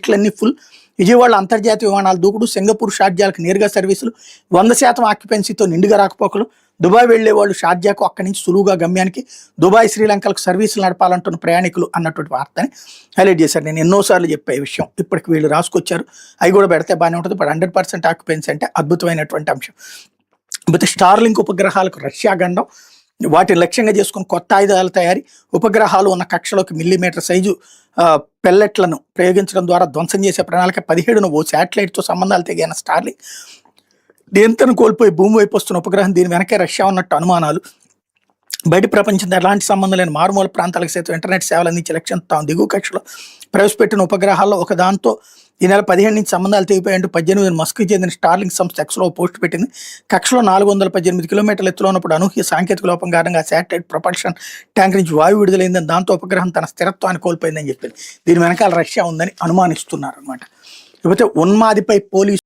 ఫ్లైట్లన్నీ full. Vijayawada అంతర్జాతీయ విమానాలు దూకుడు, సింగపూర్ షార్జాలకు నేరుగా సర్వీసులు, 100% ఆక్యుపెన్సీతో నిండుగా రాకపోకలు. దుబాయ్ వెళ్లే వాళ్ళు షార్జాకు, అక్కడి నుంచి సులువుగా గమ్యానికి. దుబాయ్ శ్రీలంకలకు సర్వీసులు నడపాలంటున్న ప్రయాణికులు అన్నటువంటి వార్తని హైలైట్ చేశారు. నేను ఎన్నోసార్లు చెప్పే విషయం ఇప్పటికి వీళ్ళు రాసుకొచ్చారు. అవి కూడా పెడితే బాగానే ఉంటుంది. బట్ 100% ఆక్యుపెన్సీ అంటే అద్భుతమైనటువంటి అంశం. కాకపోతే స్టార్లింక్ ఉపగ్రహాలకు రష్యా గండం, వాటిని లక్ష్యంగా చేసుకుని కొత్త ఆయుధాల తయారీ, ఉపగ్రహాలు ఉన్న కక్షలోకి మిల్లీమీటర్ సైజు పెల్లెట్లను ప్రయోగించడం ద్వారా ధ్వంసం చేసే ప్రణాళిక. 17న ఓ శాటిలైట్తో సంబంధాలు తెగిన స్టార్లింక్ నియంత్రణ కోల్పోయి భూమి వైపు వస్తున్న ఉపగ్రహం, దీని వెనకే రష్యా ఉన్నట్టు అనుమానాలు. బయట ప్రపంచంతో ఎలాంటి సంబంధం లేని మారుమూల ప్రాంతాలకు సైతం ఇంటర్నెట్ సేవలు అందించే లక్ష్యంతో తాము దిగువ కక్షలో ప్రవేశపెట్టిన ఉపగ్రహాల్లో ఒక దాంతో ఈ నెల 15 నుంచి సంబంధాలు తెగిపోయాయంటూ 18 మస్క్కి చెందిన స్టార్లింక్ సంస్థ ఎక్స్లో పోస్ట్ పెట్టింది. కక్షలో 418 కిలోమీటర్ల ఎత్తులో ఉన్నప్పుడు అనూహ్య సాంకేతిక లోపం కారణంగా శాటిలైట్ ప్రొపల్షన్ ట్యాంక్ నుంచి వాయువు విడుదలైందని, దాంతో ఉపగ్రహం తన స్థిరత్వాన్ని కోల్పోయిందని చెప్పింది. దీని వెనకాల రష్యా ఉందని అనుమానిస్తున్నారు అనమాట. లేకపోతే ఉన్మాదిపై పోలీసు